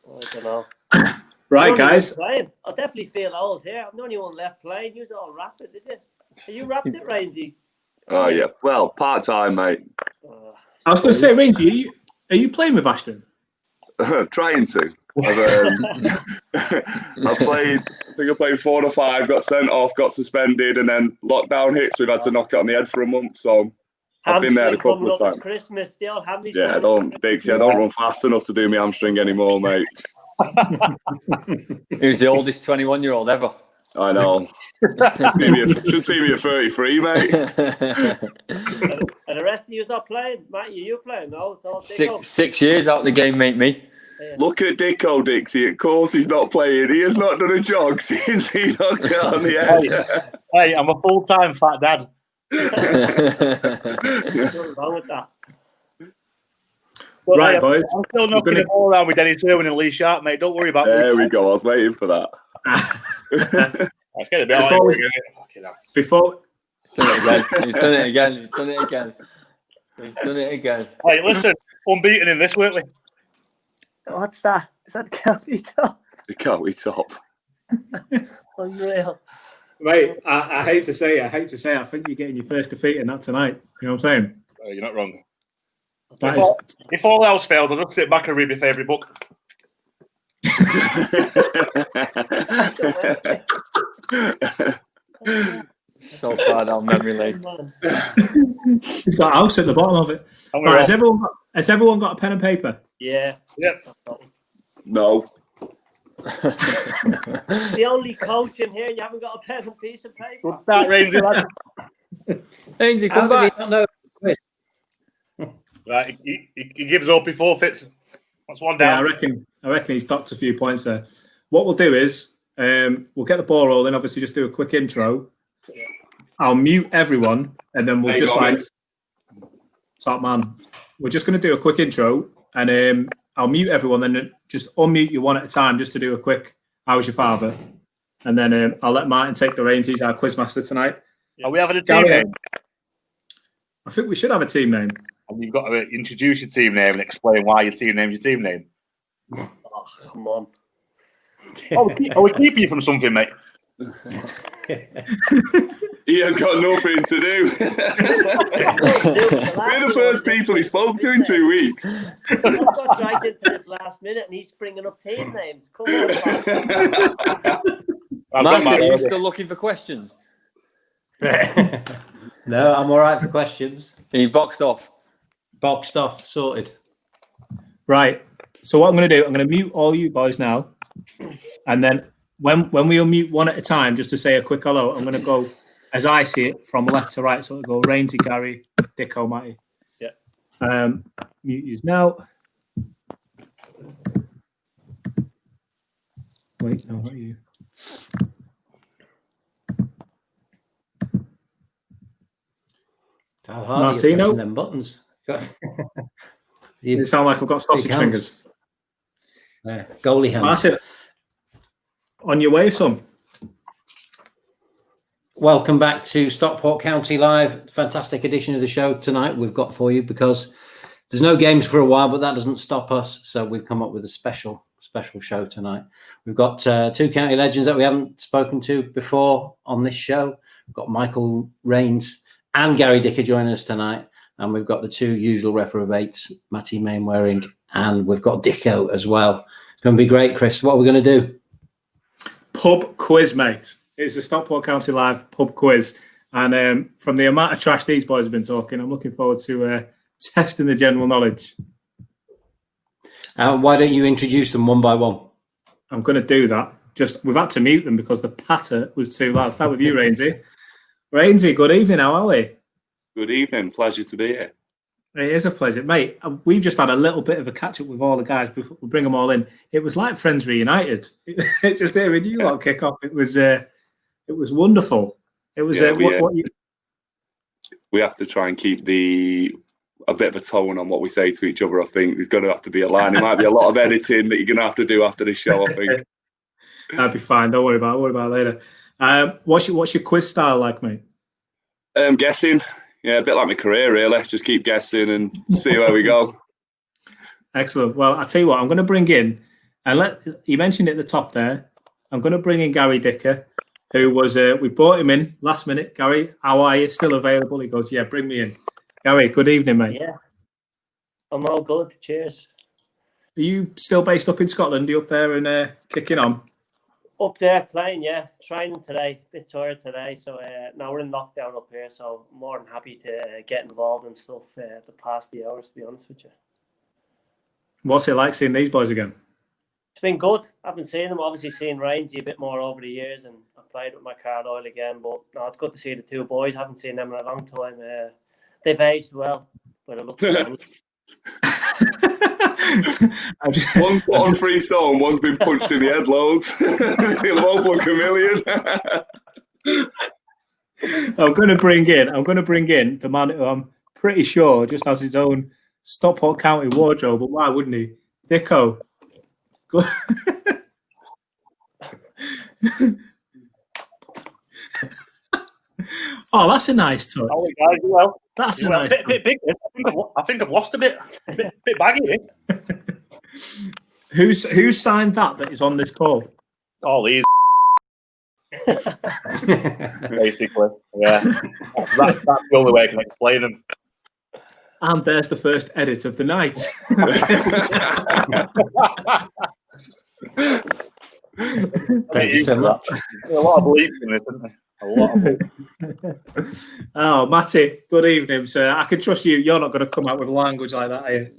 I don't know. Right, guys. I definitely feel old here. I'm the only one left playing. You was all rapping, did you? Are you rapping it, Raynesy? Oh, yeah. Well, part-time, mate. I was going to say, Raynesy, are you playing with Ashton? Trying to. I think I played 4 or 5, got sent off, got suspended, and then lockdown hit, so we've had to knock it on the head for a month. So I've been there a couple of times. Christmas, still yeah, I don't run fast enough to do my hamstring anymore, mate. Who's the oldest 21-year-old ever? I know. Should see me at 33, mate. And the rest of you not playing? Matt, you playing? No, it's 6 years out the game, mate, me. Look at Dicko, Dixie. Of course he's not playing. He has not done a jog since he knocked it on the head. Hey, I'm a full-time fat dad. Nothing wrong with that. But, Right, boys. I'm still knocking the ball around with Dennis Irwin and Lee Sharp, mate. Don't worry about me. There we go. I was waiting for that. Let's get a bit on it. Before... He's done it again. Hey, listen, unbeaten in this, weren't we? What's that? Is that County Top? The County Top. Unreal. Mate, I hate to say it. I think you're getting your first defeat in that tonight. You know what I'm saying? Oh, you're not wrong. If all else fails, I'll just sit back and read my favourite book. So far down memory lane. He's got a house at the bottom of it. Right, has everyone got a pen and paper? Yeah. Yep. No. The only coach in here, you haven't got a pen and piece of paper. Good start, Raynesy, lad. Raynesy, come back. Right, he gives up, he forfeits. That's one down. Yeah, I reckon he's docked a few points there. What we'll do is we'll get the ball rolling. Obviously, just do a quick intro. I'll mute everyone, and then we'll just top man. We're just going to do a quick intro, and I'll mute everyone, then just unmute you one at a time, just to do a quick "How's your father?" And then I'll let Martin take the reins. He's our quizmaster tonight. Are we having a team name? I think we should have a team name. And you've got to introduce your team name and explain why your team name's your team name. Oh, come on. Are we keeping you from something, mate? He has got nothing to do. We're the first people he spoke to in 2 weeks. I got dragged into this last minute and he's bringing up team names. Come on. Martin, are you still looking for questions? No, I'm all right for questions. Are you boxed off? Boxed off, sorted. Right. So what I'm going to do, I'm going to mute all you boys now. And then when we unmute one at a time, just to say a quick hello, I'm going to go, as I see it, from left to right. So it'll go Raynesy, Gary, Dicko, Matty. Yeah. Mute you now. Wait, no, not you. How hard Martino? are you pressing them buttons? You sound like I've got sausage fingers. Goalie hands. Martin, on your way, son. Welcome back to Stockport County Live. Fantastic edition of the show tonight we've got for you, because there's no games for a while, but that doesn't stop us. So we've come up with a special show tonight. We've got two county legends that we haven't spoken to before on this show. We've got Michael Raynes and Gary Dicker joining us tonight. And we've got the two usual reprobates, Matty Mainwaring, and we've got Dicko as well. It's going to be great, Chris. What are we going to do? Pub quiz, mate. It's the Stockport County Live pub quiz. And from the amount of trash these boys have been talking, I'm looking forward to testing the general knowledge. Why don't you introduce them one by one? I'm going to do that. We've had to mute them because the patter was too loud. Start with you, Raynesy. Raynesy, good evening. How are we? Good evening. Pleasure to be here. It is a pleasure, mate. We've just had a little bit of a catch up with all the guys before we bring them all in. It was like friends reunited. Just hearing you lot kick off, it was wonderful. It was we have to try and keep a bit of a tone on what we say to each other. I think there's going to have to be a line. There might be a lot of editing that you're going to have to do after this show, I think. That'd be fine. Don't worry about it. Worry about it later. What's your quiz style like, mate? Guessing. Yeah, a bit like my career, really. Just keep guessing and see where we go. Excellent. Well, I'll tell you what, I'm going to bring in And you mentioned it at the top there. I'm going to bring in Gary Dicker, who was we brought him in last minute. Gary, how are you? Still available? He goes, yeah, bring me in. Gary, good evening, mate. Yeah, I'm all good. Cheers. Are you still based up in Scotland? Are you up there and kicking on? Up there playing, yeah. Training today. Bit tired today, so now we're in lockdown up here. So I'm more than happy to get involved in stuff the past the hours. To be honest with you, What's it like seeing these boys again? it's been good. I haven't seen them. Obviously, seen Raynes a bit more over the years, and I played with my card oil again. But no, it's good to see the two boys. I haven't seen them in a long time. They've aged well, but it looks. One's put on 3 stone, one's been punched in the head loads. They'll both look a million. I'm going to bring in the man who I'm pretty sure just has his own Stockport County wardrobe, but why wouldn't he? Dicko. Go- Oh, that's a nice touch. Oh, guys, you well. That's a You well. nice Bit touch. big. I think I've lost a bit. Bit baggy. Who's signed that is on this call? All these. Basically, yeah. That's the only way I can explain them. And there's the first edit of the night. Thank you so much. There's a lot of bleeps in this, isn't there? A lot of bleeps. Oh, Matty, good evening, sir. I can trust you. You're not going to come out with language like that, are you?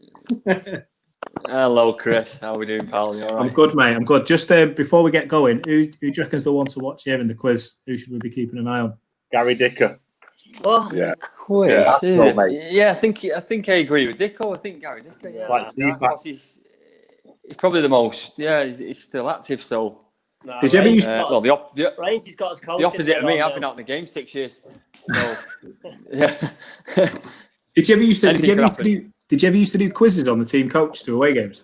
Hello, Chris. How are we doing, pal? You all right? I'm good, mate. I'm good. Just before we get going, who do you reckon's the one to watch here in the quiz? Who should we be keeping an eye on? Gary Dicker. Oh, Yeah. Quiz. Yeah, is well, it? mate. Yeah, I think I agree with Dicko. I think Gary Dicker. Yeah, Like Steve because he's probably the most. Yeah, he's still active. So, nah, Did you ever Raynes use- has got well, his- Raynes, he's got his coach. the opposite of me. on I've been now. out in the game 6 years. So, yeah. Did you ever used to? Anything could happen. Did you ever used to do quizzes on the team coach to away games?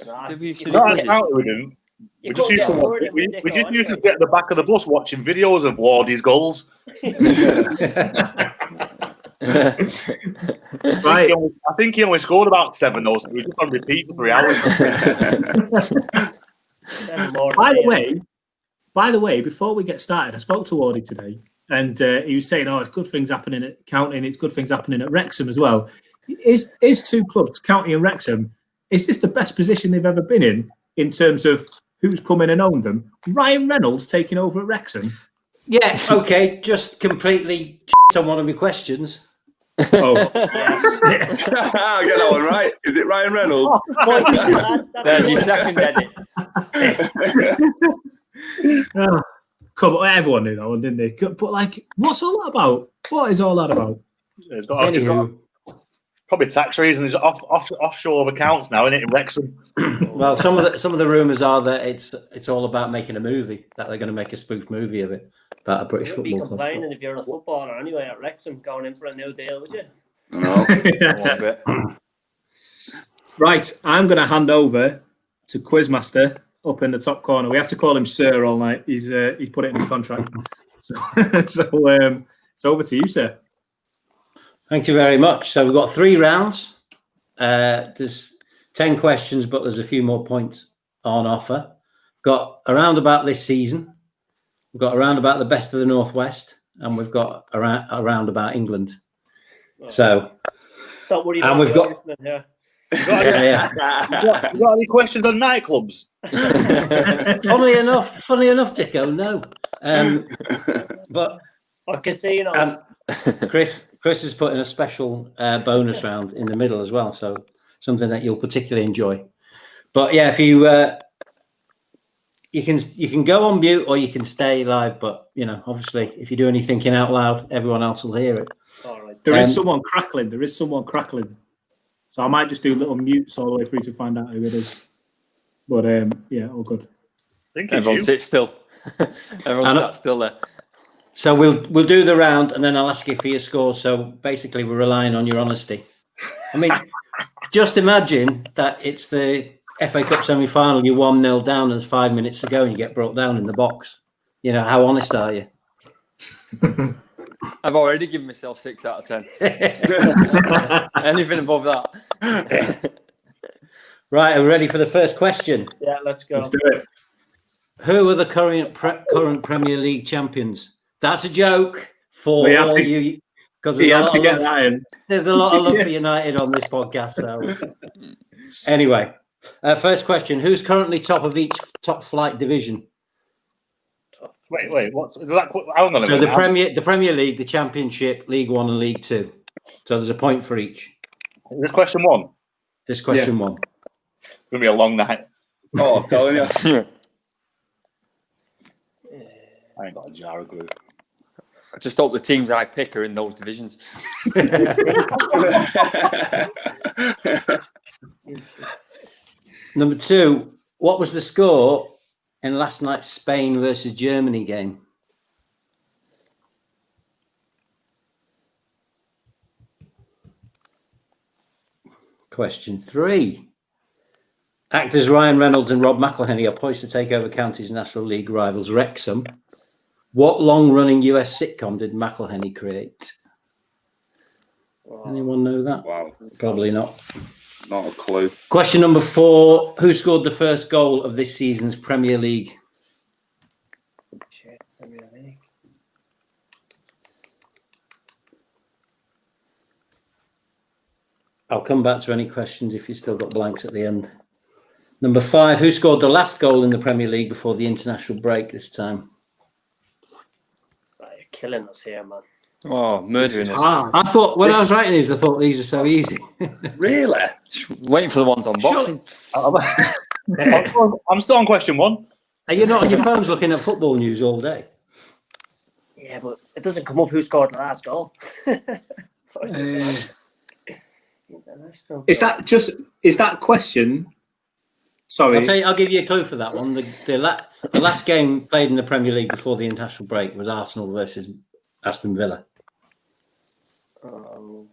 Nah, Did we used to you do Not couldn't at quizzes? County, we didn't. You We just couldn't used to get a word in we with Dicko just used to anyway. sit at the back of the bus watching videos of Wardy's goals. Right. I think he only scored about 7 those. We were just on repeat for 3 hours. By the way, before we get started, I spoke to Wardy today, and he was saying, "Oh, it's good things happening at County, and it's good things happening at Wrexham as well." Is 2 clubs, County and Wrexham, is this the best position they've ever been in terms of who's come in and owned them? Ryan Reynolds taking over at Wrexham. Yeah, okay, just completely on one of my questions. Oh, I'll get that one right. Is it Ryan Reynolds? There's your second edit. oh, come on, everyone knew that one, didn't they? But like, what's all that about? What is all that about? It's got Anywho, probably tax reasons. Offshore accounts now, isn't it, in Wrexham? well, some of the rumours are that it's all about making a movie, that they're going to make a spoof movie of it about a British You'd be football club. complaining if you're a footballer anyway at Wrexham going in for a new deal, would you? No. Right, I'm going to hand over to Quizmaster up in the top corner. We have to call him Sir all night. He's put it in his contract. So it's over to you, sir. Thank you very much. So we've got 3 rounds. There's 10 questions, but there's a few more points on offer. Got around about this season. We've got around about the best of the Northwest, and we've got around about England. So, Don't worry and about we've got- listening here. yeah. You got any questions on nightclubs? Funnily enough, Dicko, no. But Or casinos. Chris has put in a special bonus round in the middle as well, so something that you'll particularly enjoy. But yeah, if you can go on mute or you can stay live, but obviously if you do any thinking out loud, everyone else will hear it. All right. There is someone crackling. So I might just do little mutes all the way through to find out who it is. But yeah, all good. I think it's Everyone you. sits still. Everyone sat still there. So we'll do the round and then I'll ask you for your score. So basically we're relying on your honesty. I mean, just imagine that it's the FA Cup semi-final, you're 1-0 down, there's 5 minutes to go and you get brought down in the box. How honest are you? I've already given myself 6 out of 10. Anything above that. Right, are we ready for the first question? Yeah, let's go. Let's do it. Who are the current Premier League champions? That's a joke for We have all to- you, because He had to get that in. there's a lot of love for United on this podcast. So, anyway, first question: who's currently top of each top flight division? Wait. What's is that? Hang on a So minute. the Premier League, the Championship, League One, and League Two. So there's a point for each. Is this question one? This question one. It's gonna be a long night. Oh, I'm telling you. I ain't got a jar of glue. I just hope the teams I pick are in those divisions. Number two: what was the score in last night's Spain versus Germany game? Question three. Actors Ryan Reynolds and Rob McElhenney are poised to take over County's National League rivals Wrexham. What long-running US sitcom did McElhenney create? Anyone know that? Wow, Probably not. not a clue. Question number four. Who scored the first goal of this season's Premier League? Shit, Premier League. I'll come back to any questions if you've still got blanks at the end. Number five. Who scored the last goal in the Premier League before the international break this time? Right, you're killing us here, man. Oh, murdering us. I thought, when I was writing these, I thought these are so easy. Really? Waiting for the ones on boxing. I'm still on question one. Are you not on your phones looking at football news all day? Yeah, but it doesn't come up who scored the last goal. International Is that question? Sorry. I'll give you a clue for that one. The last game played in the Premier League before the international break was Arsenal versus Aston Villa. Oh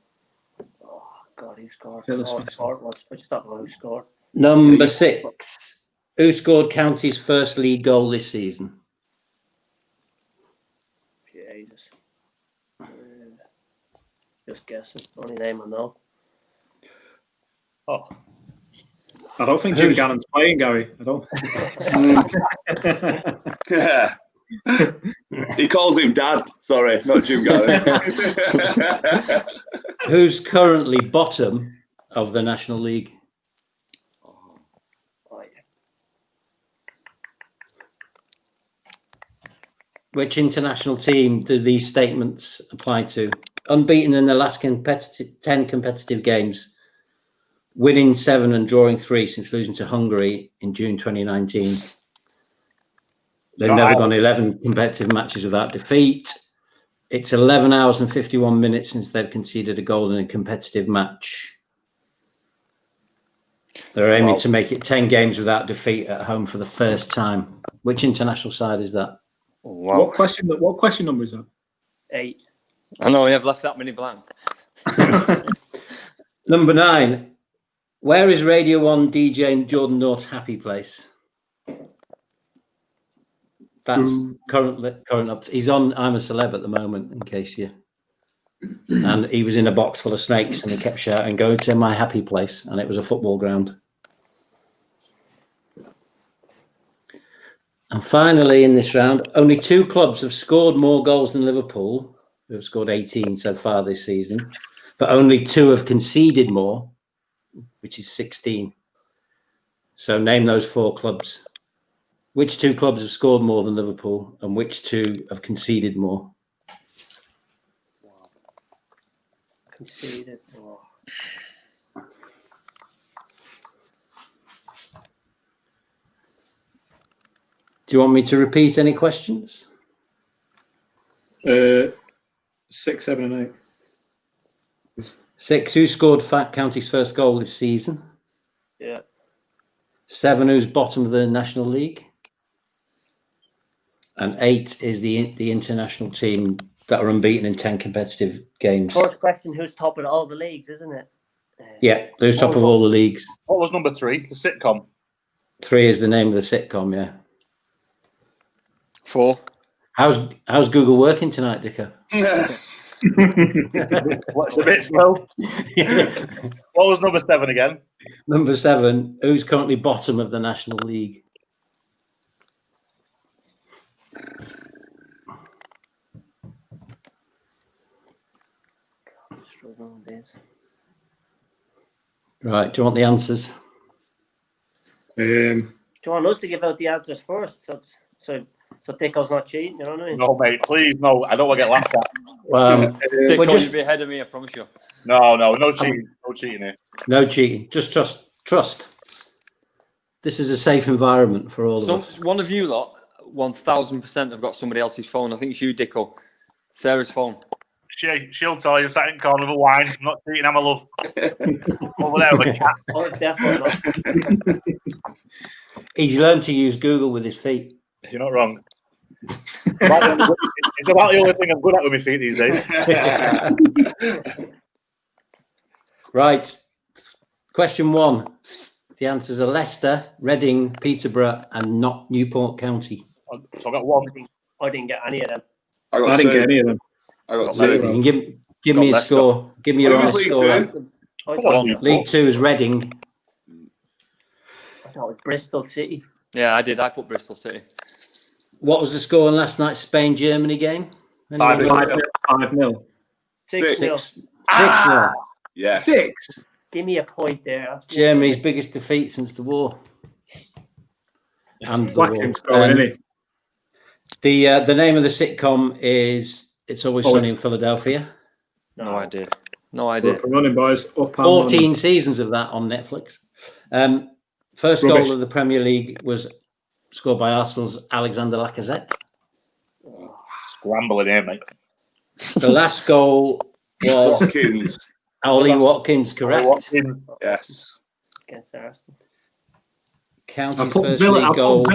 God, who scored? Phillips Oh, Smith. scored was. I just don't know who scored. Number six. Who scored County's first league goal this season? Jesus. Just guessing. Only name I know. Oh, I don't think Jim Gannon's playing, Gary. I don't. Yeah. He calls him Dad. Sorry, not Jim Gavin. Who's currently bottom of the National League? Right. Which international team do these statements apply to? Unbeaten in the last 10 competitive games, winning 7 and drawing 3 since losing to Hungary in June 2019. They've never gone 11 competitive matches without defeat. It's 11 hours and 51 minutes since they've conceded a goal in a competitive match. They're aiming to make it 10 games without defeat at home for the first time. Which international side is that? Wow. What question number is that? 8. I know we have left that many blank. Number 9. Where is Radio 1 DJ Jordan North's happy place? That's current up. He's on I'm a Celeb at the moment, in case you. And he was in a box full of snakes and he kept shouting, "Go to my happy place." And it was a football ground. And finally, in this round, only 2 clubs have scored more goals than Liverpool, who have scored 18 so far this season, but only 2 have conceded more, which is 16. So name those 4 clubs. Which 2 clubs have scored more than Liverpool and which 2 have conceded more? Conceded. Oh. Do you want me to repeat any questions? 6, 7, and 8. 6. Who scored Fat County's first goal this season? Yeah. 7. Who's bottom of the National League? And 8 is the international team that are unbeaten in 10 competitive games. First question: who's top of all the leagues, isn't it? Yeah, who's top of all the leagues? what was number 3? The sitcom. 3 is the name of the sitcom. Yeah. 4. How's Google working tonight, Dicker? What's a bit slow? What was number 7 again? Number 7, who's currently bottom of the National League? I'm struggling with this. Right, do you want the answers? Do you want us to give out the answers first? So Dicko's not cheating, you know what I mean? No, mate, please, no. I don't want to get laughed at. Dick, we're you'll be ahead of me, I promise you. No cheating. No cheating here. No cheating, just trust. This is a safe environment for all of us. One of you lot, 1000% have got somebody else's phone. I think it's you, Dicko. Sarah's phone. She'll tell you, sat in the corner of a wine. I'm not cheating, I'm a love. Over there with a cat. Oh, definitely not. He's learned to use Google with his feet. You're not wrong. It's about the only thing I'm good at with my feet these days. Right. Question 1. The answers are Leicester, Reading, Peterborough, and not Newport County. So I got 1. I didn't get any of them. I I didn't get any of them. got You 2. can give me a Leicester. score. Give me your Who was honest League score. Two? I on. League 2 is Reading. thought it was Bristol City. Yeah, I did. I put Bristol City. What was the score in last night's Spain-Germany game? 5-0. 6-0. 6-0. Yeah. 6. Give me a point there. That's good. Germany's biggest defeat since the war. And the Whack war. him scoring, isn't he? The name of the sitcom is It's Always Oh, Sunny it's- in Philadelphia. No idea. No Up idea. and running, boys. Up and 14 running. seasons of that on Netflix. First Rubbish. goal of the Premier League was scored by Arsenal's Alexander Lacazette. Scrambling here, mate. The last goal was Watkins. Ollie Watkins, correct. Watkins. Yes. Against Arsenal. County's I put first Villa. league I goal. put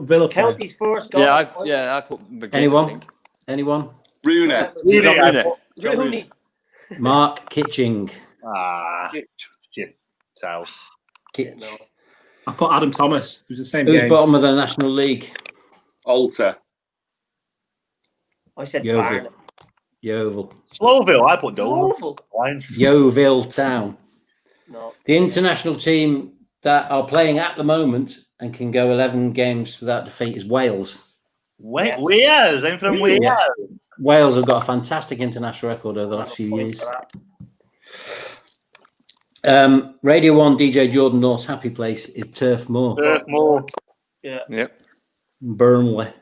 Villa player. County's first goal. Yeah, I put McGinn, I Anyone? think. Anyone? Rooney. John Rooney. Rooney. Mark Kitching. Shit. House. Kitch. No. I put Adam Thomas. It was the same Who's game. bottom of the National League? Alter. I said Yeovil. Barnet. Yeovil. Slowville. I put Dover. Yeovil. Yeovil Town. No. The international team that are playing at the moment and can go 11 games without defeat is Wales. Wait, Yes. Wales. I'm from Wales. Yes. Wales have got a fantastic international record over the last few Point years. for that. Radio 1 DJ Jordan North's happy place is Turf Moor, Turf Moor. Yeah. Yep. Burnley.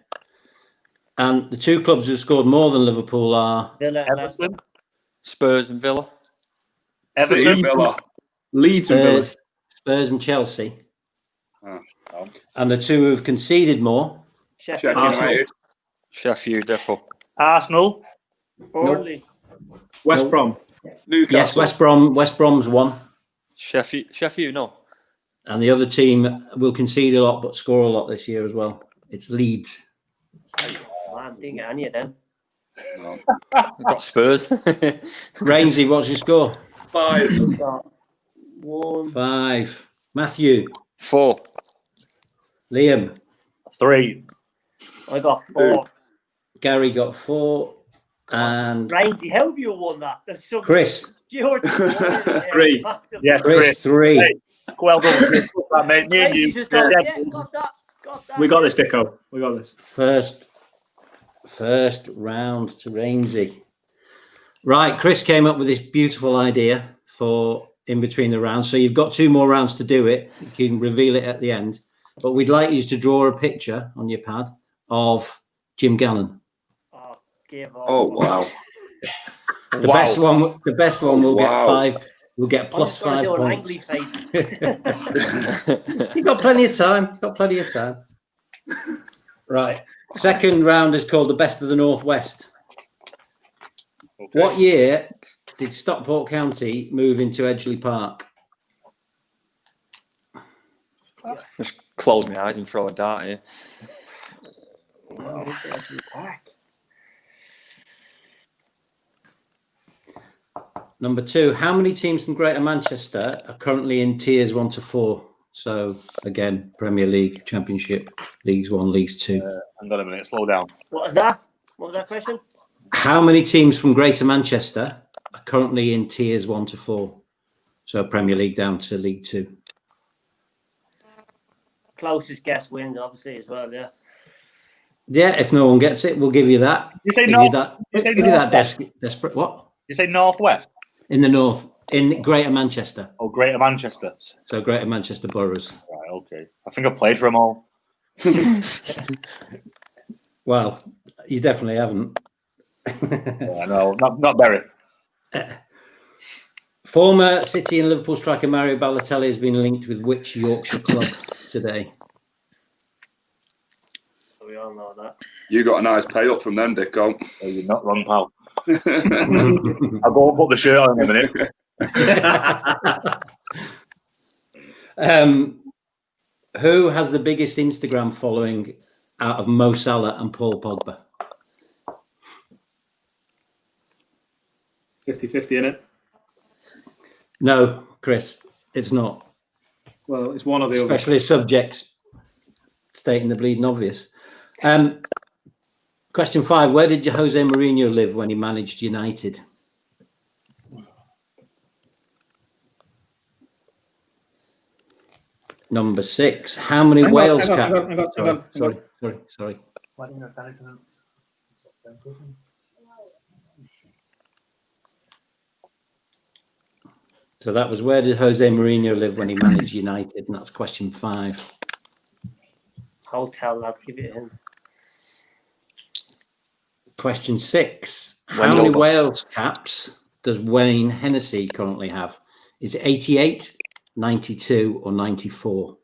And the two clubs who scored more than Liverpool are Villa and Leicester. Everton. Spurs and Villa. City Everton. Villa. Leeds and Villa. Spurs and Chelsea. Oh. And the two who've conceded more, Sheffield. Sheffield Arsenal. United. Sheffield, therefore. Arsenal. Burnley. West No. Brom. Newcastle. yes, West Brom's won. Sheffield, no. And the other team will concede a lot but score a lot this year as well. It's Leeds. Man, didn't get any of them. No. We've got Spurs. Rainsy, what's your score? 5. Got 1. 5. Matthew. 4. Liam. 3. I got 4. Gary got 4. And Rainsy, how have you won that? There's some Chris. George. 3. Yes, Chris, Chris. 3. Hey. Well done. That, mate. Me and Rainsy you. just got, Yeah. yeah, got that. Got that. We got this, Dicko. We got this. First round to Rainsy. Right, Chris came up with this beautiful idea for in between the rounds. So you've got 2 more rounds to do it. You can reveal it at the end. But we'd like you to draw a picture on your pad of Jim Gannon. Oh, give up. Oh, wow. The best one will get Wow. 5. We'll get I'm plus just gonna 5 do an points. angry face. You've got plenty of time. Right. Second round is called the Best of the Northwest. Okay. What year did Stockport County move into Edgeley Park? Just close my eyes and throw a dart here. Number 2, how many teams from Greater Manchester are currently in tiers 1 to 4? So again, Premier League, Championship, Leagues 1, Leagues 2. Hang on a minute. Slow down. What was that? What was that question? How many teams from Greater Manchester are currently in tiers 1 to 4? So Premier League down to League 2. Closest guess wins, obviously, as well. Yeah. Yeah, if no one gets it, we'll give you that. You say Give north? you that. You say Give you that northwest? desperate. What? You say northwest? In the north, in Greater Manchester. Oh, Greater Manchester. So Greater Manchester boroughs. Right. Okay. I think I played for them all. Well, you definitely haven't. Yeah, no, not Berry. Former City and Liverpool striker Mario Balotelli has been linked with which Yorkshire club today? We all know that. You got a nice pay up from them, Dicko. Oh, you're not wrong, pal. I'll go and put the shirt on in a minute. Who has the biggest Instagram following out of Mo Salah and Paul Pogba? 50-50 in it. No, Chris, it's not. Well, it's one or the other. Especially subjects stating the bleeding obvious. Question 5. Where did Jose Mourinho live when he managed United? Number 6. How many Wales caps? Sorry. So that was where did Jose Mourinho live when he managed United? And that's question 5. Hotel, lads, give it a hint. Question 6. How many Wales caps does Wayne Hennessy currently have? Is it 88, 92 or 94?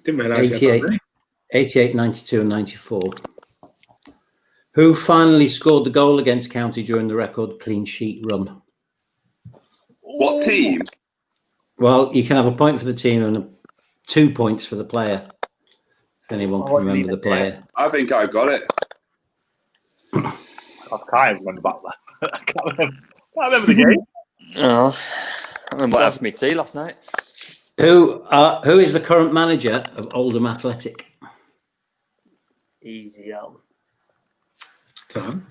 Didn't realise 88, 92 and 94. Who finally scored the goal against County during the record clean sheet run? What team? Well, you can have a point for the team and 2 points for the player. If anyone can remember the player. I think I got it. I can't remember back there. I can't remember the game. Oh, I remember what happened for me tea last night. Who is the current manager of Oldham Athletic? Easy out. Tom.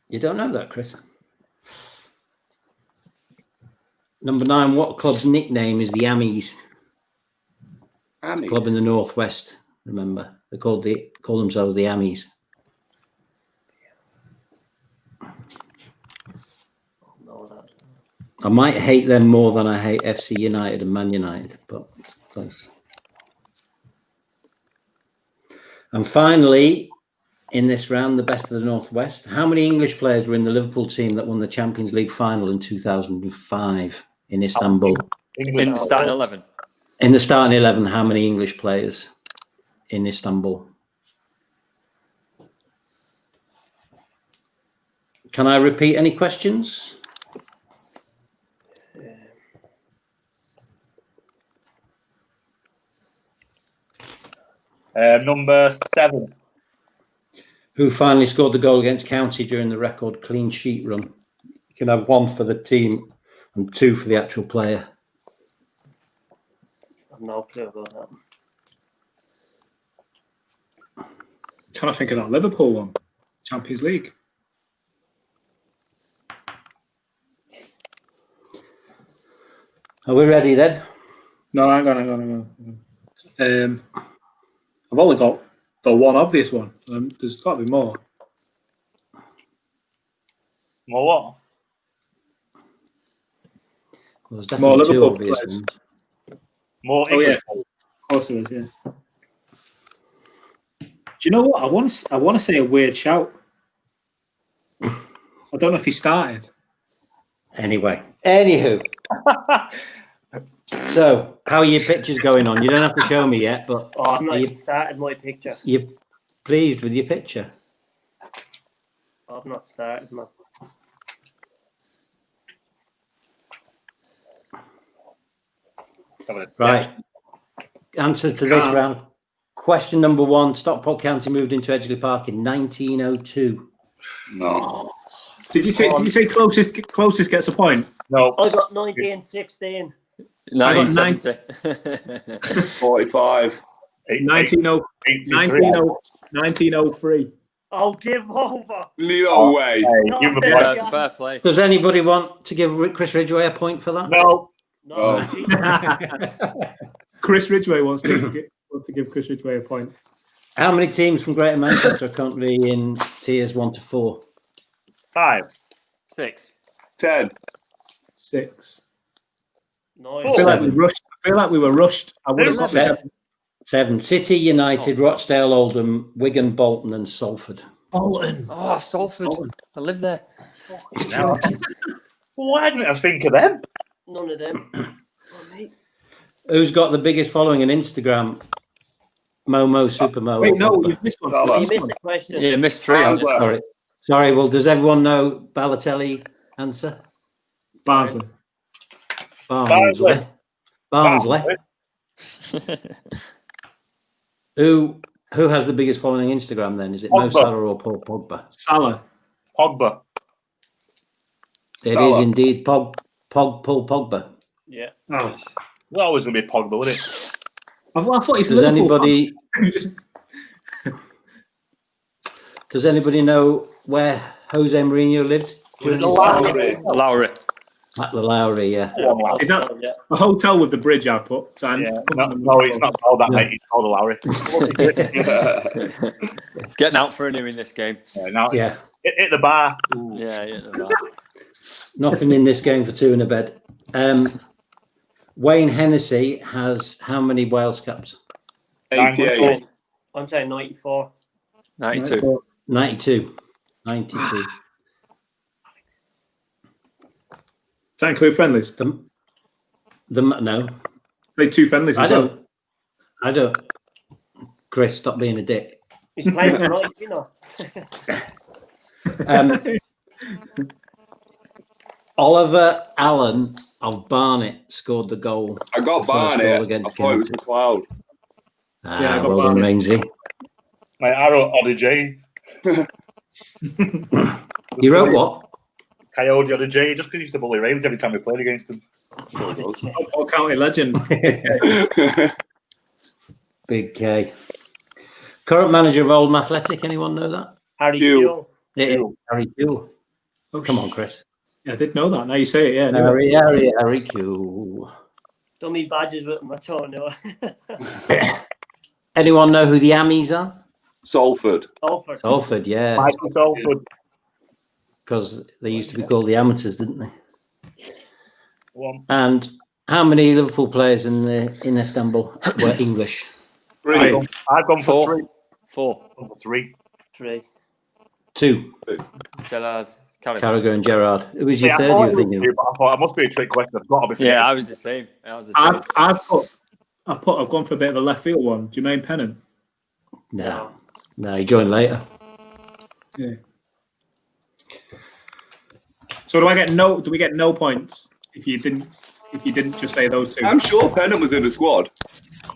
You don't know that, Chris? Number 9. What club's nickname is the Ammies? Ammies. Club in the northwest. Remember, they call themselves the Ammies. I might hate them more than I hate FC United and Man United, but close. And finally, in this round, the best of the Northwest. How many English players were in the Liverpool team that won the Champions League final in 2005 in Istanbul? In the starting 11. In the starting 11, how many English players in Istanbul? Can I repeat any questions? Number 7. Who finally scored the goal against County during the record clean sheet run? You can have 1 for the team and 2 for the actual player. I've no clue about that. Trying to think of that Liverpool one. Champions League. Are we ready then? No, hang on. I've only got the one obvious one. There's got to be more. More what? Well, there's definitely More 2 Liverpool obvious players. ones. More Oh, English. yeah. Of course there is, yeah. Do you know what? I want to say a weird shout. I don't know if he started. Anywho. So, how are your pictures going on? You don't have to show me yet, but I've not even started my picture. you're pleased with your picture? I've not started, man. Right. Answers to this round. Question number 1. Stockport County moved into Edgeley Park in 1902. No. Did you say closest gets a point? No. I got 1916. 1970. 45. 1903. Oh, give over. No way. Not give him a this point. guy. Fair play. Does anybody want to give Chris Ridgway a point for that? No. No, Chris Ridgway wants to give Chris Ridgway a point. How many teams from Greater Manchester are currently in tiers 1 to 4? 5. 6. 10. 6. no. I feel like we were rushed. I would have got the 7. 7. City, United, Rochdale, Oldham, Wigan, Bolton, and Salford. Bolton. Oh, Salford. I live there. Why didn't I think of them? None of them. Oh, mate. Who's got the biggest following on Instagram? Momo, Supermo. Wait, no, Pogba? you've missed one. Salah. You missed the question. Yeah, missed 3. haven't you? Sorry. Sorry. Well, does everyone know Balotelli answer? Barnsley. Barnsley. Who has the biggest following on Instagram then? Is it Mo Pogba. Salah or Paul Pogba? Salah. Pogba. It is indeed Paul Pogba. Yeah. Oh. It's always going to be Pogba, wouldn't it? I thought he's Does Liverpool does anybody know where Jose Mourinho lived? During his time? Lowry. At the Lowry, yeah. Is that Yeah. a hotel with the bridge I've put? So Yeah. No, it's not called that, mate. It's called a Lowry. Getting out for a new in this game. Now, Yeah. hit the bar. Yeah, yeah. Nothing in this game for 2 in a bed. Wayne Hennessy has how many Wales Cups? 88. I'm saying 94. 92. 92. 92. Does that include friendlies? No, Played 2 friendlies as well. I don't. Chris, stop being a dick. He's playing tonight, you know. Oliver Allen of Barnet scored the goal. I got The first goal Barnet. I against thought it was County. McLeod. Yeah, I got well done, Barnet. Rainsy. My arrow, Odyssey. You wrote what? Coyote Odyssey, just because he used to bully Raynes every time we played against him. All county legend. Big K. Current manager of Oldham Athletic, anyone know that? Harry Hugh. Kewell. It is Harry Q. Oh, Come on, Chris. Yeah, I did know that. Now you say it, yeah. I knew it. Harry Q. Don't need badges with him, I don't know. Anyone know who the Ammies are? Salford. Salford. Salford, yeah. Michael Salford. Because they used to be called the Amateurs, didn't they? One. And how many Liverpool players in Istanbul were English? 3. I've gone for 3. 4. I've gone for 3. 3. 2. Gerard. Carragher and Gerrard. Who was your Yeah, third? I thought You it think? was 2, but I thought it must be a trick question. I've got to be Yeah, I was the same. I've gone for a bit of a left field one. Jermaine Pennant. No, he joined later. Yeah. So do we get no points if you didn't just say those 2? I'm sure Pennant was in the squad.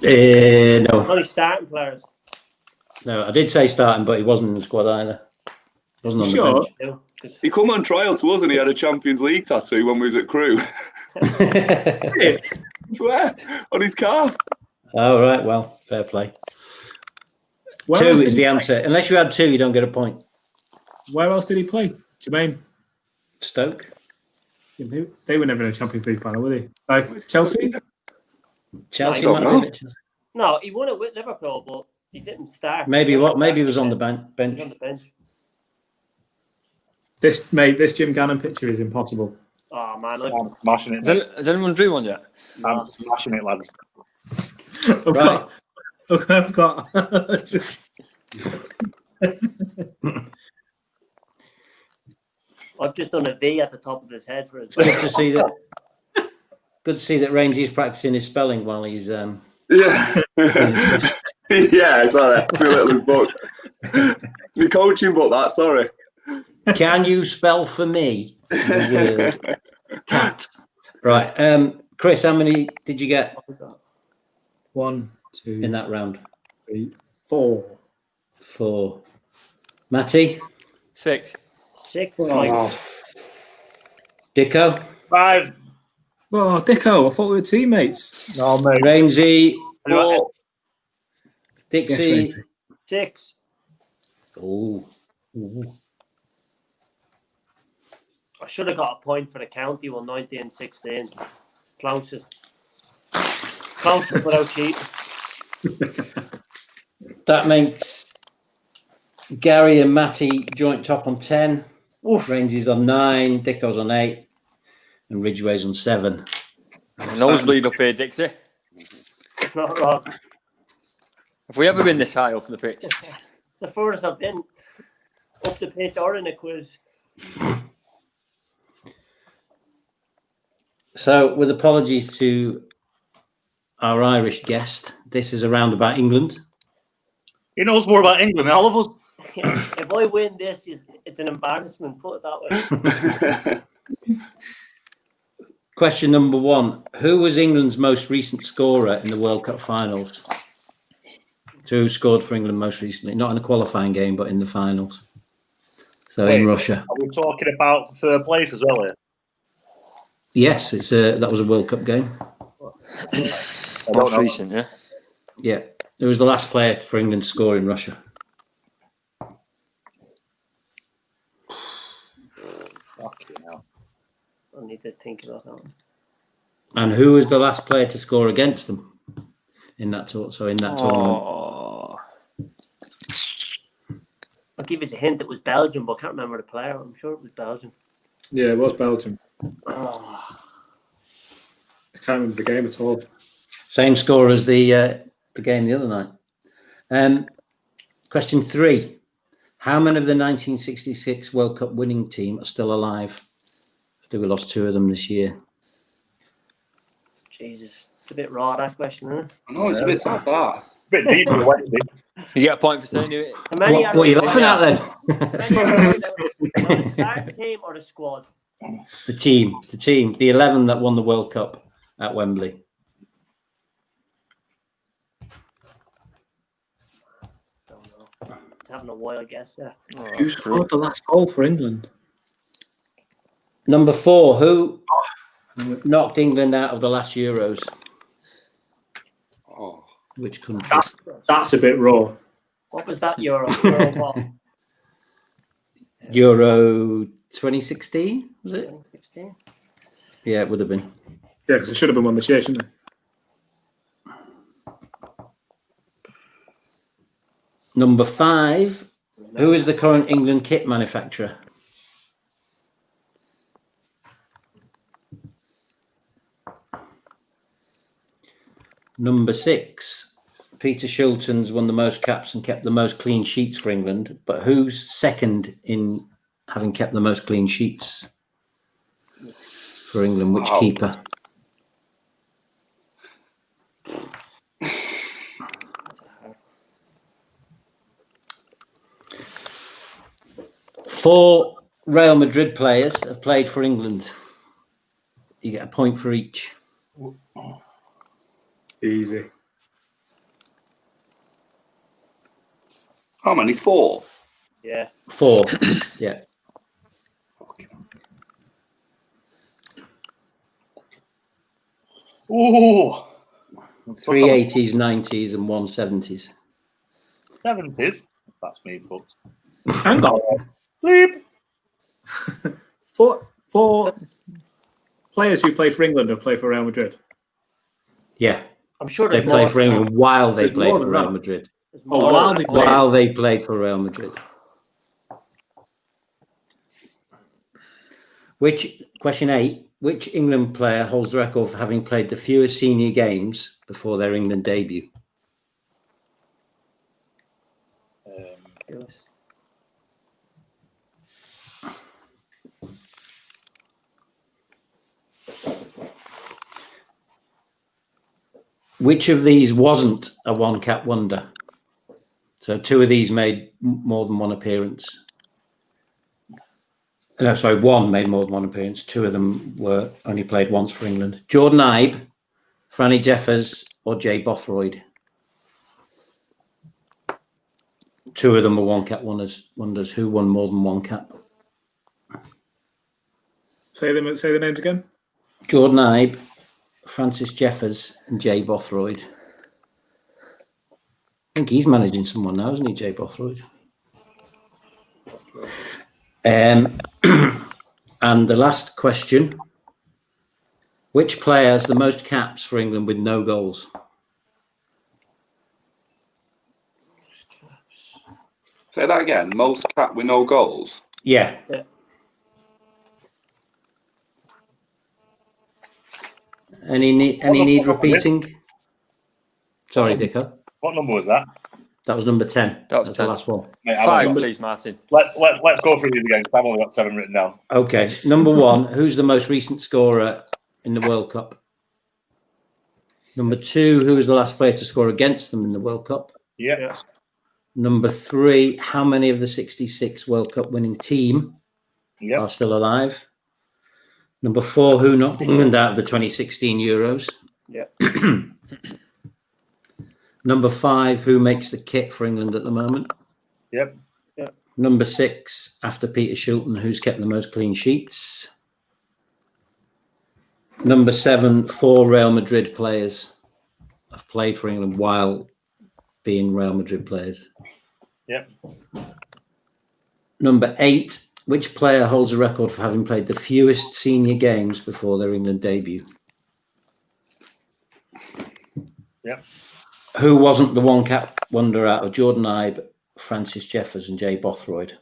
No, Only starting players. no, I did say starting, but he wasn't in the squad either. Wasn't on the Sure. bench. No, He come on trial to us and he had a Champions League tattoo when we was at Crewe. I swear, on his calf. All right, well, fair play. Where 2 else did is he the play? answer. Unless you had 2, you don't get a point. Where else did he play? Jermaine. Stoke. They were never in a Champions League final, were they? Like Chelsea? Chelsea don't might know. have been. no, he won it with Liverpool, but he didn't start. Maybe what? Maybe he was on the He bench. was on the bench. This Jim Gannon picture is impossible. Oh, man. I'm smashing it. Mate. Has anyone drew one yet? I'm smashing it, lads. I've got I've just done a V at the top of his head for his. Good to see that. Good to see that Rainsey's practicing his spelling while he's. Yeah. Yeah, it's like that. Feel it in his book. It's my coaching book, that, sorry. Can you spell for me the word cat? Right. Chris, how many did you get 1, 2, in that round? 3, 4. 4. Matty? 6. 6. Dicko, 5. Oh, Dicko, I thought we were teammates. No, mate. Rainesy, 4. Dixie. Yes, 6. Oh. I should have got a point for the county one, 1916. Closest without cheating. That makes Gary and Matty joint top on 10. Oof. Rainesy's on 9. Dicko's on 8. And Ridgway's on 7. Nosebleed up here, Dixie. Not wrong. Have we ever been this high up in the pitch? It's the furthest I've been up the pitch or in a quiz. So, with apologies to our Irish guest, this is a roundabout England. He knows more about England than all of us. Yeah, if I win this, it's an embarrassment. Put it that way. Question number 1. Who was England's most recent scorer in the World Cup finals? So who scored for England most recently? Not in a qualifying game, but in the finals. So in Russia. Are we talking about third place as well here? Yes, that was a World Cup game. Most recent, yeah. Yeah. It was the last player for England to score in Russia. Fucking hell. I need to think about that one. And who was the last player to score against them in that tournament? Oh. I'll give you a hint. It was Belgium, but I can't remember the player. I'm sure it was Belgium. Yeah, it was Belgium. Oh. I can't remember the game at all. Same score as the game the other night. Question 3. How many of the 1966 World Cup winning team are still alive? I think we lost 2 of them this year. Jesus. It's a bit raw, that question, isn't it? I know, it's a bit sad, that. A bit deep in the Wembley. You get a point for saying it. How many What are you laughing at then? The starting team or the squad? The team, the 11 that won the World Cup at Wembley. Don't know. It's having a wild guess there. Who scored the last goal for England? Number 4, who knocked England out of the last Euros? Oh. Which country? That's a bit raw. What was that Euro? Euro what? Euro 2016, was it? 2016? Yeah, it would have been. Yeah, because it should have been won this year, shouldn't it? Number 5, who is the current England kit manufacturer? Number 6, Peter Shilton's won the most caps and kept the most clean sheets for England, but who's second in having kept the most clean sheets for England? Which keeper? Four Real Madrid players have played for England. You get a point for each. Easy. How many? 4? Yeah. 4. Yeah. Ooh. 3 80s, 90s, and 1 70s. 70s. That's me, folks. Hang on. Bleep. Four players who play for England have played for Real Madrid. Yeah. I'm sure They there's played more. for England while they There's played more for than Real that. Madrid. There's Oh, more. while they played. While they played for Real Madrid. Question 8, which England player holds the record for having played the fewest senior games before their England debut? Yes. Which of these wasn't a one-cap wonder? So 2 of these made more than 1 appearance. No, sorry, 1 made more than 1 appearance. 2 of them were only played once for England. Jordan Ibe, Franny Jeffers, or Jay Bothroyd. 2 of them were one-cap wonders. Who won more than 1 cap? Say the names again. Jordan Ibe, Francis Jeffers, and Jay Bothroyd. I think he's managing someone now, isn't he, Jay Bothroyd? And the last question: which player has the most caps for England with no goals? Say that again. Most cap with no goals. Yeah. Any need repeating? Sorry, Dicko. What number was that? That was number 10. That was That's 10. the last one. Mate, 5, please, Martin. Let's go through these again. 'Cause I've only got 7 written down. Okay. Number 1, who's the most recent scorer in the World Cup? Number 2, who was the last player to score against them in the World Cup? Yeah. Number 3, how many of the 66 World Cup winning team Yeah. are still alive? Number 4, who knocked England out of the 2016 Euros? Yeah. Number 5, who makes the kit for England at the moment? Yep. Number 6, after Peter Shilton, who's kept the most clean sheets? Number 7, 4 Real Madrid players have played for England while being Real Madrid players. Yep. Number 8, which player holds a record for having played the fewest senior games before their England debut? Yep. Who wasn't the one cap wonder out of Jordan Ibe, Francis Jeffers, and Jay Bothroyd?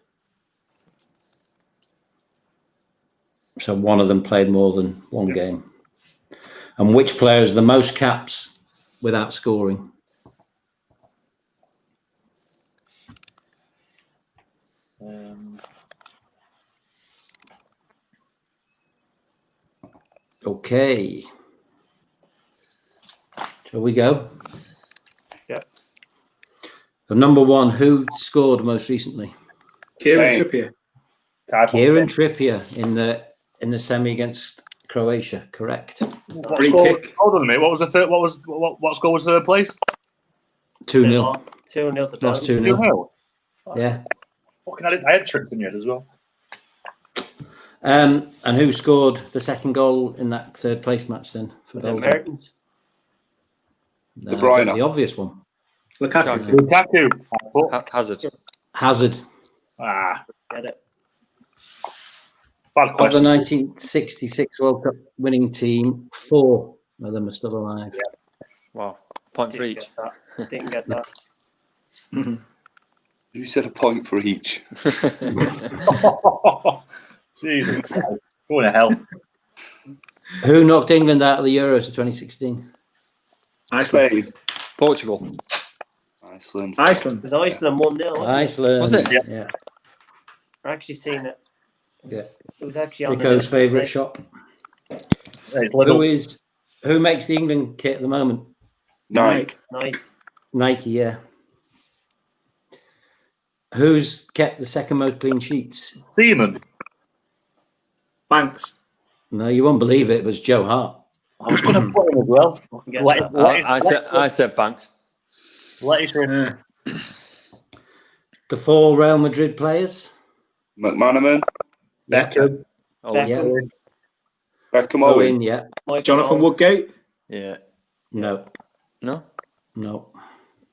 So one of them played more than one game. And which player has the most caps without scoring? Okay. Shall we go? Yeah. So number 1, who scored most recently? Kieran Kane. Trippier. Kieran Trippier in the semi against Croatia. Correct. Free kick. Hold on a minute. What was the third? What score was third place? 2-0. 2-0 to Lost Dortmund. 2-0. Yeah. Fucking, I had tricks in your head as well. And who scored the second goal in that third place match then? For Was it Belgium? Mertens? No, De Bruyne. the obvious one. Lukaku. Lukaku. Hazard. Hazard. Get it. Bad Of the question. 1966 World Cup winning team, 4 of them are still alive. Wow. Point for each. Didn't get that. You said a point for each. Jesus Christ. Going to hell. Who knocked England out of the Euros of 2016? Iceland. Spain. Portugal. Iceland. Iceland. It was Iceland 1-0. Iceland. Was it? Yeah. I actually seen it. Yeah. It was actually on Dicko's the favourite shop. Hey, little. Who makes the England kit at the moment? Nike. Nike. Nike, yeah. Who's kept the second most clean sheets? Seaman. Banks. No, you won't believe it. It was Joe Hart. I was going to put him as well. Get Let, that. I said Banks. let it in. Yeah. The 4 Real Madrid players. McManaman. Beckham. Oh, Yeah. Beckham Owen. Owen, yeah. Michael Jonathan Owen. Woodgate. Yeah. No. No? No.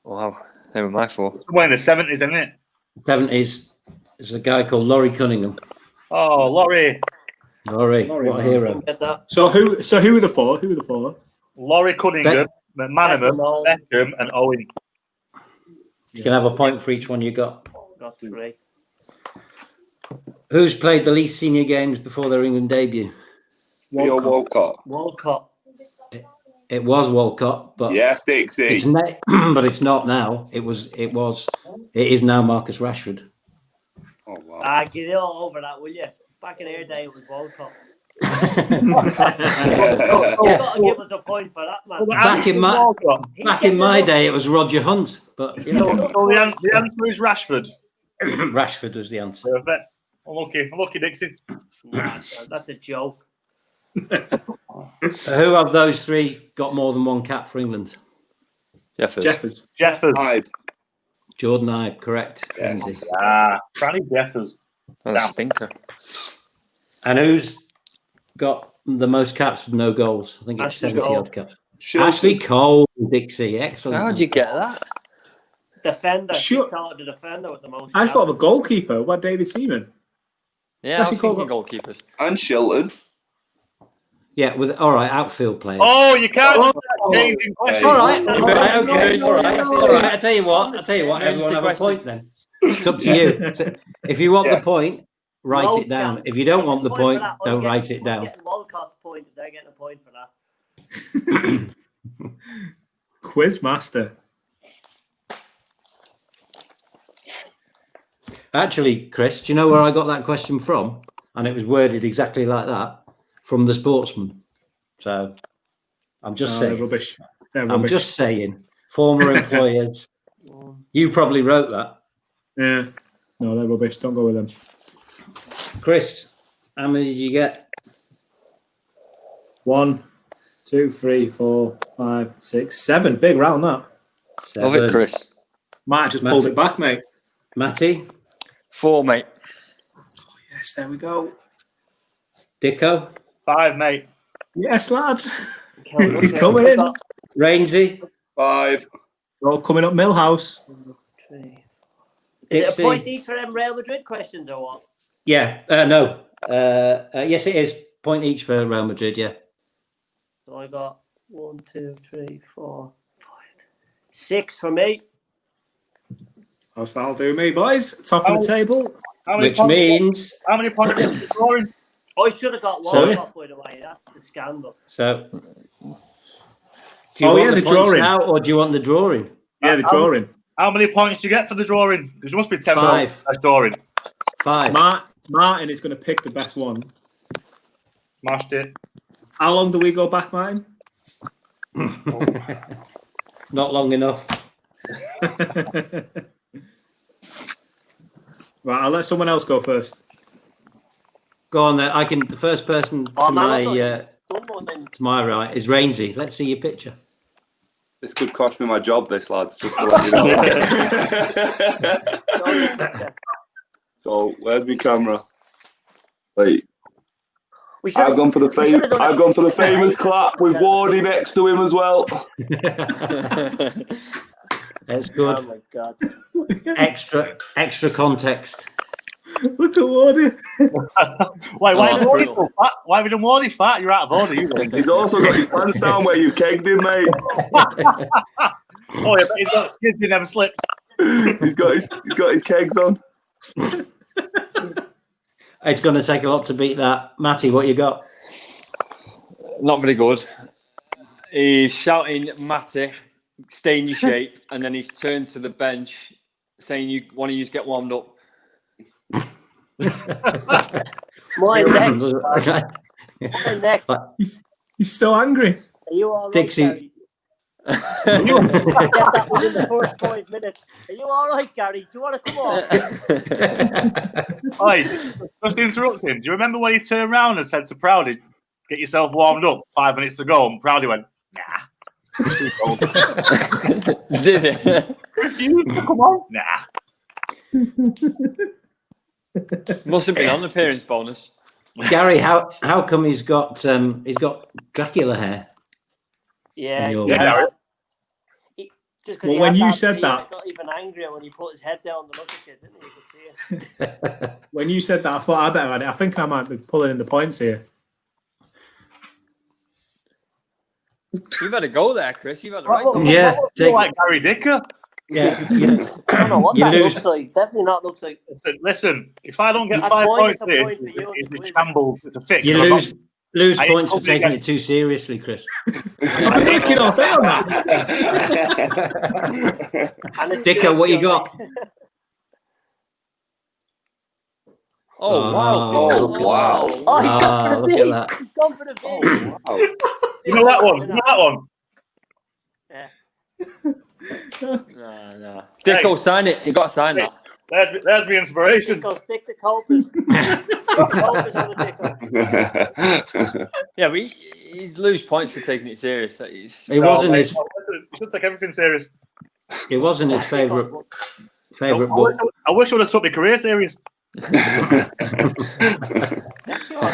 Wow. They were my 4. Somewhere in the 70s, isn't it? 70s. There's a guy called Laurie Cunningham. Oh, Laurie. Laurie, what a hero. Get that. So who were the 4? Who were the 4? Laurie Cunningham, McManaman, Beckham, and Owen. You can have a point for each one you got. Got 3. Who's played the least senior games before their England debut? Theo Walcott. World Cup. It was Walcott, but Yes, Dixie. it's not. But it's not now. It is now Marcus Rashford. Oh, wow. Get it all over that, will you? Back in our day, it was World Cup. You've got to give us a point for that, man. Back in my day, it was Roger Hunt, but you know, So the answer is Rashford. Rashford was the answer. Perfect. Unlucky, Dixie. Nah, that's a joke. Who of those 3 got more than 1 cap for England? Jeffers. Jeffers. Jordan Ibe, correct. Yes. Andy. Franny Jeffers. That's a stinker. And who's got the most caps with no goals? I think it's Ashley 70 Cole. odd caps. Shilton. Ashley Cole, Dixie, excellent. How'd you get that? Defender. Sure. She started the defender with the most. I thought of a caps. goalkeeper. What, David Seaman? Yeah, I was Ashley Cole thinking goalkeepers. And Shilton. Yeah, with all right outfield players. Oh, you can't changing questions. All right, okay, No, all right, no, all right. I tell you what, Emergency everyone have a question. point then. It's up to you. If you want the point, write No it down. chance. If you don't want the For point, that, don't I'm write getting- it down. I'm getting Walcott's point if they're getting a point for that. Quizmaster. Actually, Chris, do you know where I got that question from? And it was worded exactly like that from the Sportsman. So I'm just They're saying. rubbish. They're I'm rubbish. just saying. Former employers. You probably wrote that. Yeah. No, they're rubbish. Don't go with them. Chris, how many did you get? 1, 2, 3, 4, 5, 6, 7. Big round that. Love it, Chris. Matt just pulled Matty. it back, mate. Matty, 4, mate. Yes, there we go. Dicko, 5, mate. Yes, lad. Okay, He's coming in. Rainsy, 5. It's all coming up Millhouse. Is it a Dixie. point each for them Real Madrid questions or what? Yeah, no. Yes, it is. Point each for Real Madrid, yeah. So I got 1, 2, 3, 4, 5, 6 for me. That'll do me, boys. Top of the table. How many Which points- means, How many points are you scoring? I should have got Sorry? Walcott, by the way. That's a scandal. so. Do you Oh, want yeah, the the points drawing. now, or do you want the drawing? Yeah, the drawing. How many points do you get for the drawing? Because you must be 10 5. points for the drawing. 5. Martin is going to pick the best one. Smashed it. How long do we go back, Martin? Not long enough. Right, I'll let someone else go first. Go on then. I can. The first person Oh, to man, my I thought you done one then. to my right is Rainsy. Let's see your picture. This could cost me my job, this, lads, just to let you know. So, where's my camera? Wait. We should I've gone for the famous clap with Wardy next to him as well. That's Oh good. my god. Extra context. Look at Wardy. Why Oh, have that's you brutal. done fat? Why have you done Wardy fat? You're out of order. You He's also got his pants down where you kegged him, mate. Oh, yeah, but he's got skids in them slips. He's got his kegs on. It's going to take a lot to beat that. Matty, what you got? Not very good. He's shouting, Matty, stay in your shape. And then he's turned to the bench saying, "You one of you get warmed up." Mine next. Mine next. Are He's so angry. you all right, Dixie. Gary? Get that within the first 5 minutes. Are you all right, Gary? Do you want to come on? Oi, just interrupting. Do you remember when he turned around and said to Proudy, "Get yourself warmed up"? 5 minutes to go, and Proudy went, "Nah." Did it? Refused to come on. Nah. Must have been on appearance bonus. Gary, how come he's got Dracula hair? Yeah. And you're- Yeah. Just 'cause Well, he when had you that, said he that- got even angrier when he put his head down to look at you, didn't he? You could see it. When you said that, I thought I better add it. I think I might be pulling in the points here. You've had a go there, Chris. You've had a right go. Yeah, That take- like Gary Dicker. Yeah, I don't know what You that lose. looks like. Definitely not looks like. Listen, if I don't get That's 5 why points, it's a point for you. it's a shambles. It's a fix. you I'm lose I points for totally taking get- it too seriously, Chris. I'm thinking all day on that. And it's Dicko, what you got? Oh, wow. Oh, wow. Oh, he's gone for the Look at big. that. He's gone for the big. Wow. You know that one? You know that one? Yeah. No. Dicko, sign it. You got to sign that. There's my inspiration. Dicko, stick to Copers. Copers on the Dicko. Yeah, but he'd lose points for taking it serious. It wasn't his. You should take everything serious. It wasn't his favourite book. I wish I would have took my career serious.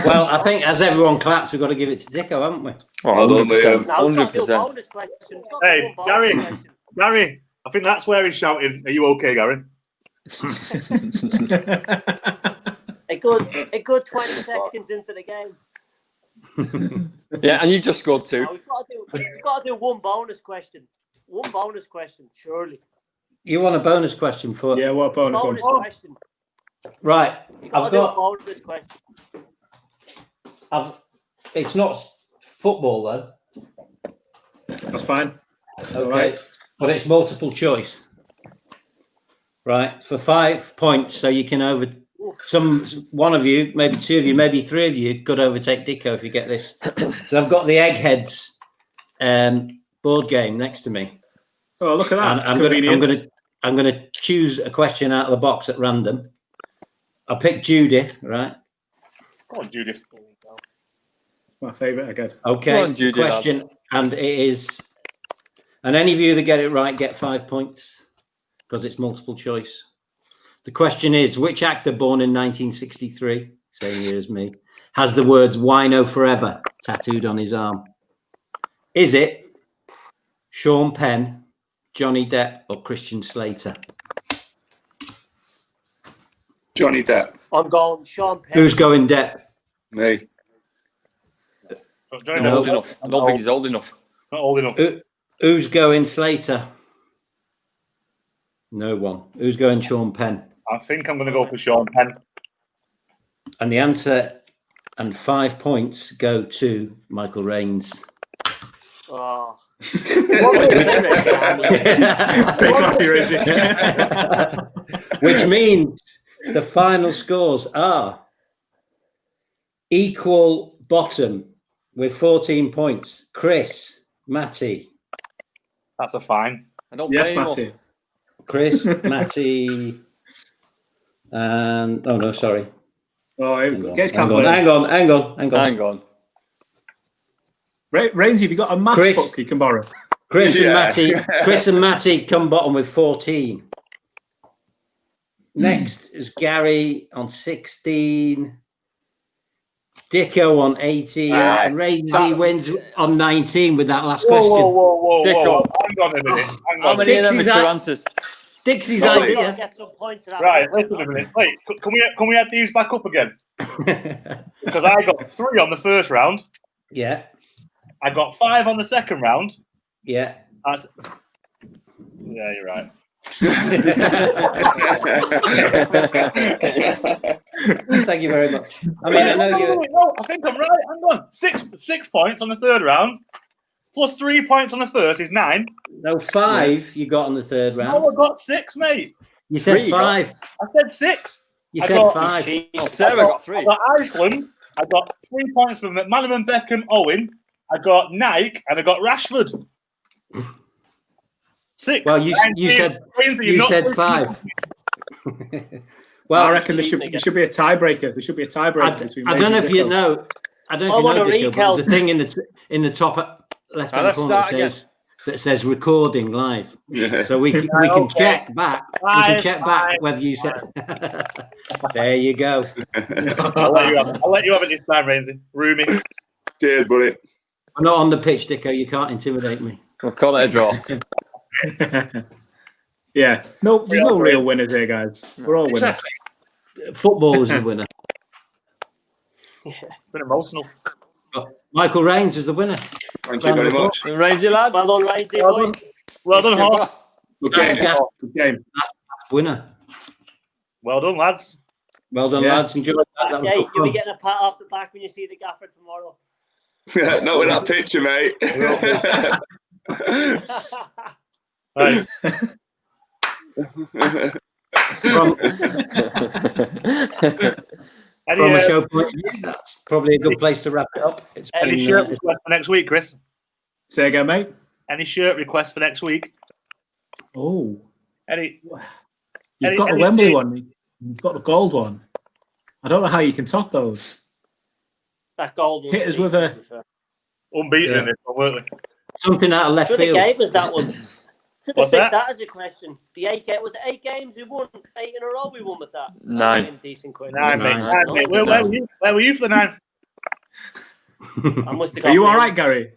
Well, I think as everyone claps, we've got to give it to Dicko, haven't we? Oh, 100%. Now, we've got to do a 100%. bonus question. We've got to do Hey, one bonus Gary. question. Gary, I think that's where he's shouting. Are you okay, Gary? A good 20 seconds into the game. Yeah, and you just scored 2. Now, we've got to do one bonus question. One bonus question, surely. You want a bonus question for? Yeah, what bonus one? Bonus question. Right. I've got a bonus question. It's not football though. That's fine. Okay, All right. but it's multiple choice. Right, for 5 points, so you can one of you, maybe 2 of you, maybe 3 of you could overtake Dicko if you get this. So I've got the Eggheads board game next to me. Oh, look at that. And I'm gonna choose a question out of the box at random. I'll pick Judith, right? Come on, Judith. My favourite again. Okay, Come on, Judith, question, and it is, and any of you that get it right get 5 points because it's multiple choice. The question is, which actor born in 1963, same year as me, has the words "Wino Forever" tattooed on his arm? Is it Sean Penn, Johnny Depp, or Christian Slater? Johnny Depp. I'm going Sean Penn. Who's going Depp? Me. Johnny Not Depp. old enough. I don't think he's old enough. Not old enough. Who's going Slater? No one. Who's going Sean Penn? I think I'm going to go for Sean Penn. And the answer and 5 points go to Michael Raynes. Oh. Stay classy, Rosie. Which means the final scores are equal bottom with 14 points. Chris, Matty. That's a fine. I don't Yes, play anymore. Matty. Chris, Matty, and oh no, sorry. Oh, Hang on, get his hang calculator. on, hang on. Hang on. Rainsy, have you got a maths Chris. book you can borrow? Chris Yeah. and Matty come bottom with 14. Next is Gary on 16. Dicko on 18. And Rainsy wins on 19 with that last question. Whoa. Dicko. Hang on a minute. Hang How on. many of them are Dixie's true out. answers? Dixie's We've got to idea. get some points for that. Right, listen a minute. Wait, can we add these back up again? Because I got 3 on the first round. Yeah, I got 5 on the second round. yeah. That's... Yeah, you're right. Thank you very much. I mean, I know you. No, I think I'm right. Hang on. 6 points on the third round, plus 3 points on the first is 9. No, 5 you got on the third round. No, I got 6, mate. You said 3 you got. 5. I said 6. You I said got- 5. Oh, Sarah got 3. I got Iceland. I got 3 points for McManaman, Beckham, Owen. I got Nike, and I got Rashford. 6. Well, you said Quincy, you you're said not- 5. Well, I reckon there should be a tiebreaker. There should be a tiebreaker between. I don't know Rainsy if and you Dicko. know. I don't know I if want you a know, Dicko, but recount. there's a thing in the top left hand let's corner that start says recording live. Yeah. So we can Okay. check back. We can check back Five. whether you said. There you go. I'll let you have it this time, Rainsy. Roomy. Cheers, buddy. I'm not on the pitch, Dicko. You can't intimidate me. We'll call it a draw. Yeah, no, there's no real winners here, guys. We're all winners. Football is the winner. Been emotional. Michael Raynes is the winner. Thank you very much. Raise your lad. Well done, Rainsy, Well boys. done. Well done, Hall. Good That's game. gas. Good game. Winner. Well done, lads. Well done, Yeah. lads. Enjoy that. That was Yeah, good you'll be fun. getting a pat off the back when you see the gaffer tomorrow. Not with that picture, mate. Right. From, Any, from a show point of view, that's probably a good place to wrap it up. It's any been, shirt request for next week, Chris? Say again, mate. Any shirt request for next week? Oh, Any? you've got the Wembley one. You've got the gold one. I don't know how you can top those. That goal. Hit us with a. Unbeaten Yeah. in this one, weren't we? something out of left Should have field. gave us that one. What's that as a question? The 8 games, was it 8 games we won? 8 in a row we won with that? 9. Decent question. 9, mate. Where were you for the 9? I must have Are you all right, Gary?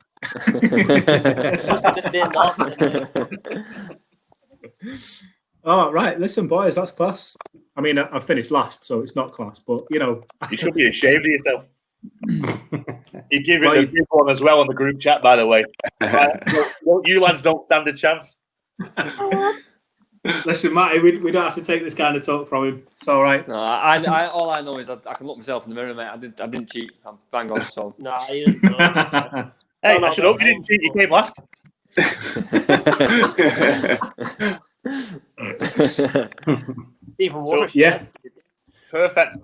Oh, right. Listen, boys, that's class. I mean, I finished last, so it's not class, but, you know. You should be ashamed of yourself. You give it a big one as well on the group chat, by the way. You lads don't stand a chance. Listen, Matty, we don't have to take this kind of talk from him. It's all right. No, I all I know is I can look myself in the mirror, mate. I didn't cheat. I'm bang on. So. No, you didn't. No. Hey, I should hope you didn't cheat. You came last. Even worse. So, yeah. Perfect.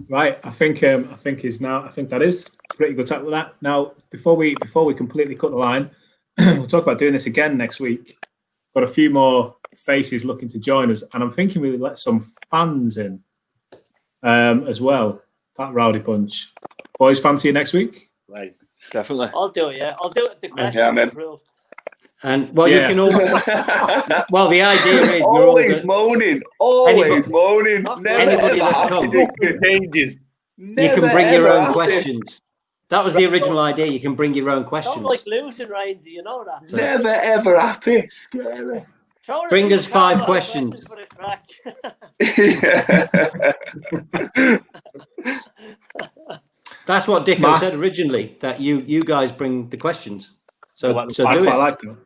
Right, I think that is pretty good tackle with that. Now, before we completely cut the line, we'll talk about doing this again next week. Got a few more faces looking to join us, and I'm thinking we'll let some fans in as well. That rowdy bunch. Boys, fancy you next week? Right, definitely. I'll do it. Yeah, I'll do it if the question Yeah, man. approved. And well, you can all. Well, the idea is always moaning, moaning. Never anybody ever that happy. comes, changes. you can bring your own questions. That was the original idea. You can bring your own questions. Don't like losing, Raynesy, you know that. So, Never ever happy. Scary. bring us 5 questions. For the crack. That's what Dicko said originally. That you guys bring the questions. So I do quite it. like them.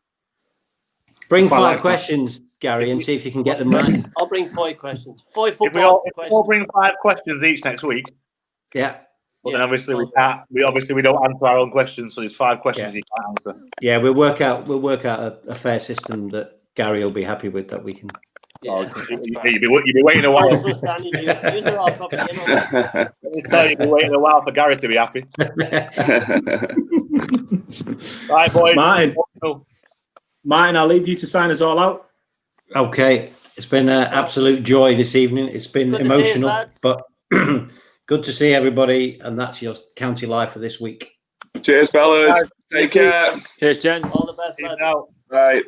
Bring quite 5 like that. questions, Gary, and see if you can get them right. I'll bring 5 questions. 5 If we football all questions. bring 5 questions each next week, Yeah. but then obviously we can't. We don't answer our own questions, so there's 5 questions you can't answer. Yeah, we'll work out a fair system that Gary will be happy with, that we can. Yeah. You'll be waiting a while. You're all probably in on it. Let me tell you, you'll be waiting a while for Gary to be happy. Right, boys. Martin, I'll leave you to sign us all out. Okay, it's been an absolute joy this evening. It's been Good to see you, emotional, lads. but good to see everybody. And that's your county live for this week. Cheers, fellas. Take care. Cheers, gents. All the best, lads. Now. Bye.